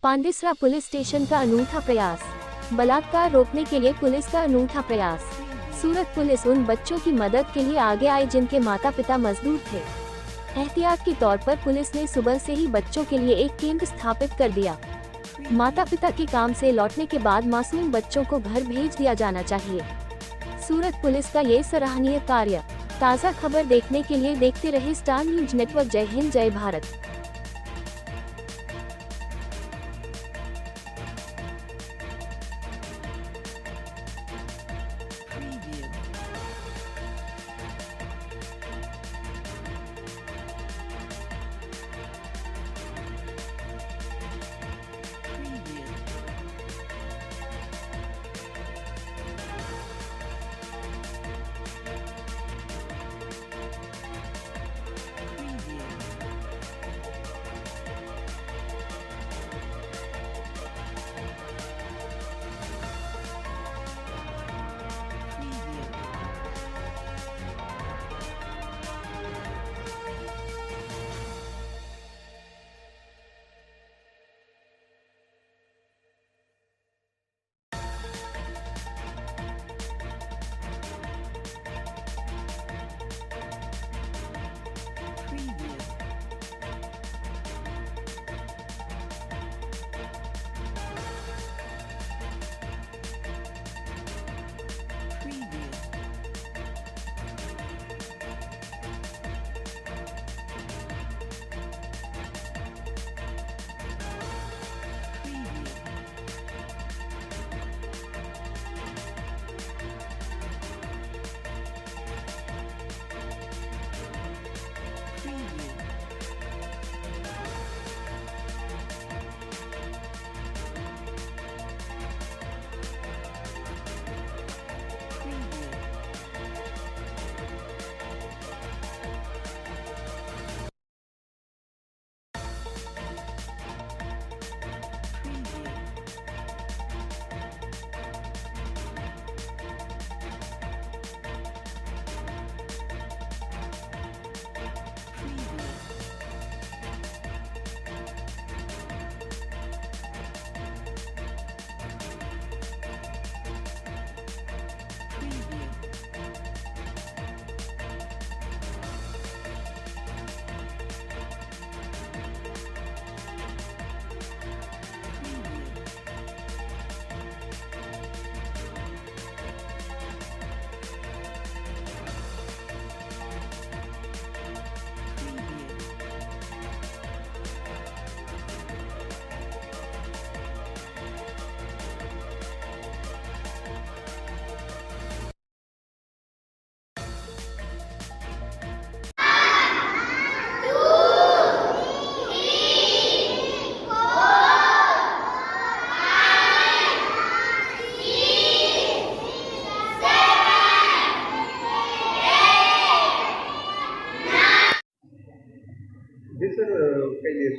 Pandesara police station का अनूठा प्रयास। बलात्कार रोकने के लिए पुलिस का अनूठा प्रयास। सूरत पुलिस उन बच्चों की मदद के लिए आगे आई जिनके माता पिता मजदूर थे। एहतियात के तौर पर पुलिस ने सुबह से ही बच्चों के लिए एक केंद्र स्थापित कर दिया। माता पिता के काम से लौटने के बाद मासूम बच्चों को घर भेज दिया जाना चाहिए। सूरत पुलिस का ये सराहनीय कार्य। ताज़ा खबर देखने के लिए देखते रहे स्टार न्यूज नेटवर्क। जय हिंद, जय भारत।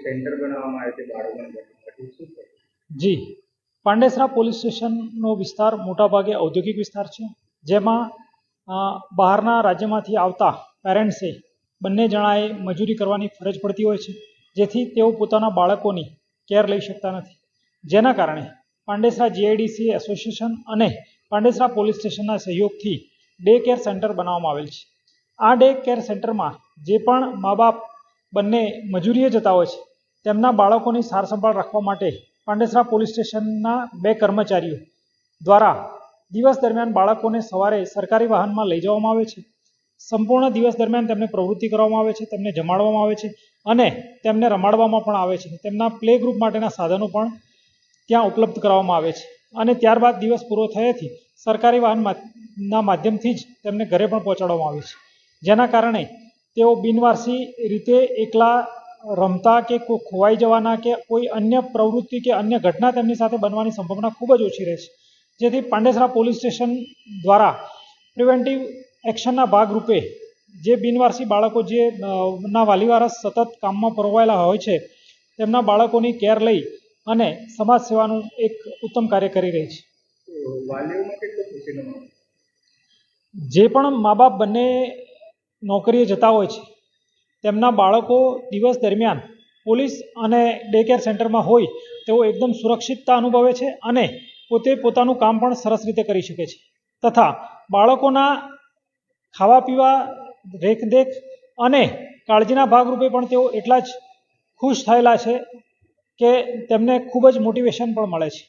સેન્ટર બનાવવામાં આવે છે બાળકોને જી, પાંડેસરા પોલીસ સ્ટેશનનો વિસ્તાર મોટાભાગે ઔદ્યોગિક વિસ્તાર છે, જેમાં બહારના રાજ્યમાંથી આવતા પેરેન્ટ્સે બંને જણાએ મજૂરી કરવાની ફરજ પડતી હોય છે, જેથી તેઓ પોતાના બાળકોની કેર લઈ શકતા નથી. જેના કારણે પાંડેસરા જીઆઈડીસી એસોસિએશન અને પાંડેસરા પોલીસ સ્ટેશનના સહયોગથી ડે કેર સેન્ટર બનાવવામાં આવેલ છે. આ ડે કેર સેન્ટરમાં જે પણ મા બાપ બંને મજૂરીએ જતા હોય છે તેમના બાળકોની સાર સંભાળ રાખવા માટે પાંડેસરા પોલીસ સ્ટેશનના 2 કર્મચારીઓ દ્વારા દિવસ દરમિયાન બાળકોને સવારે સરકારી વાહનમાં લઈ જવામાં આવે છે. સંપૂર્ણ દિવસ દરમિયાન તેમને પ્રવૃત્તિ કરવામાં આવે છે, તેમને જમાડવામાં આવે છે અને તેમને રમાડવામાં પણ આવે છે. તેમના પ્લે ગ્રુપ માટેના સાધનો પણ ત્યાં ઉપલબ્ધ કરાવવામાં આવે છે અને ત્યારબાદ દિવસ પૂરો થયેથી સરકારી વાહનના માધ્યમથી જ તેમને ઘરે પણ પહોંચાડવામાં આવે છે. જેના કારણે તેઓ બિનવારસી રીતે એકલા રમતા કે ખોવાઈ જવાના કે કોઈ અન્ય પ્રવૃત્તિ કે અન્ય ઘટના તેમની સાથે બનવાની સંભાવના ખૂબ જ ઓછી રહે છે. જેથી પાંડેસરા પોલીસ સ્ટેશન દ્વારા પ્રિવેન્ટિવ એક્શનના ભાગરૂપે જે બિનવારસી બાળકો જે ના વાલીવારસ સતત કામમાં પરોવાયેલા હોય છે તેમના બાળકોની કેર લઈ અને સમાજ સેવાનું એક ઉત્તમ કાર્ય કરી રહી છે. જે પણ મા બાપ બંને નોકરીએ જતા હોય છે તેમના બાળકો દિવસ દરમિયાન પોલીસ અને ડે કેર સેન્ટરમાં હોય તેઓ એકદમ સુરક્ષિતતા અનુભવે છે અને પોતે પોતાનું કામ પણ સરસ રીતે કરી શકે છે તથા બાળકોના ખાવા પીવા રેખદેખ અને કાળજીના ભાગરૂપે પણ તેઓ એટલા જ ખુશ થયેલા છે કે તેમને ખૂબ જ મોટિવેશન પણ મળે છે.